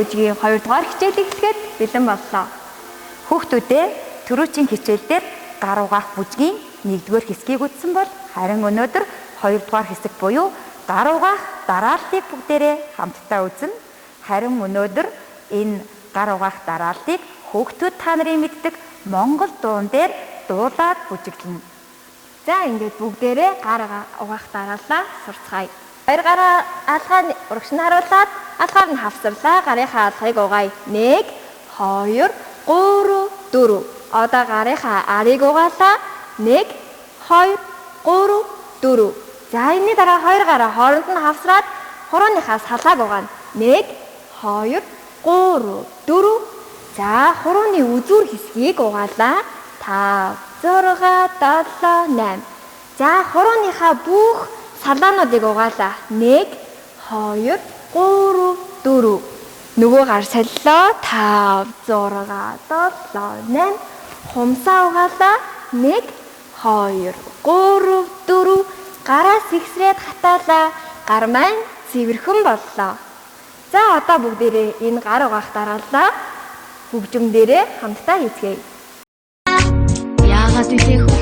бүжгийн 2 дугаар хичээлийг эхлэхэд бэлэн боллоо. Хүүхдүүдээ түрүүчийн хичээлдэр гар угаах бүжгийн 1-р хэсгийг үзсэн бол харин өнөөдөр 2 дугаар хэсэг буюу гар угаах дараалтыг бүгдээрээ хамтдаа үзнэ. Харин өнөөдөр энэ гар угаах дараалтыг хүүхдүүд та нарын мэддэг Монгол дуун дээр дуулаад бүжиглэнэ. За ингээд бүгдээрээ гар угаах дарааллаа сурцгаая. 2 гараа алгаа урагш нь харуулад алгаар нь хавсарлаа. Гарынхаа алгыг угаая. 1, 2, 3, 4. Одоо гарынхаа арыг угаалаа. 1, 2, 3, 4. За энэний дараа 2 гараа хооронд нь хавсраад хурууныхаа салааг угаана. 1, 2, 3, 4. За хурууны үзүүр хэсгийг угаалаа. 5, 6, 7, 8. За хурууныхаа бүх салаануудыг угаалаа. 1, 2, 3, 4. Нөгөө гар солилоо. 5, 6, 7, 8. Хумсаа угаалаа. 1, 2, 3, 4. Гараа сэгсрээд хатаалаа. Гар маань цэвэрхэн боллоо. За одоо бүгдээрээ энэ гар угаах дарааллаа хөгжим дээрээ хамтдаа хийцгээе. Яагаад үлээх вэ?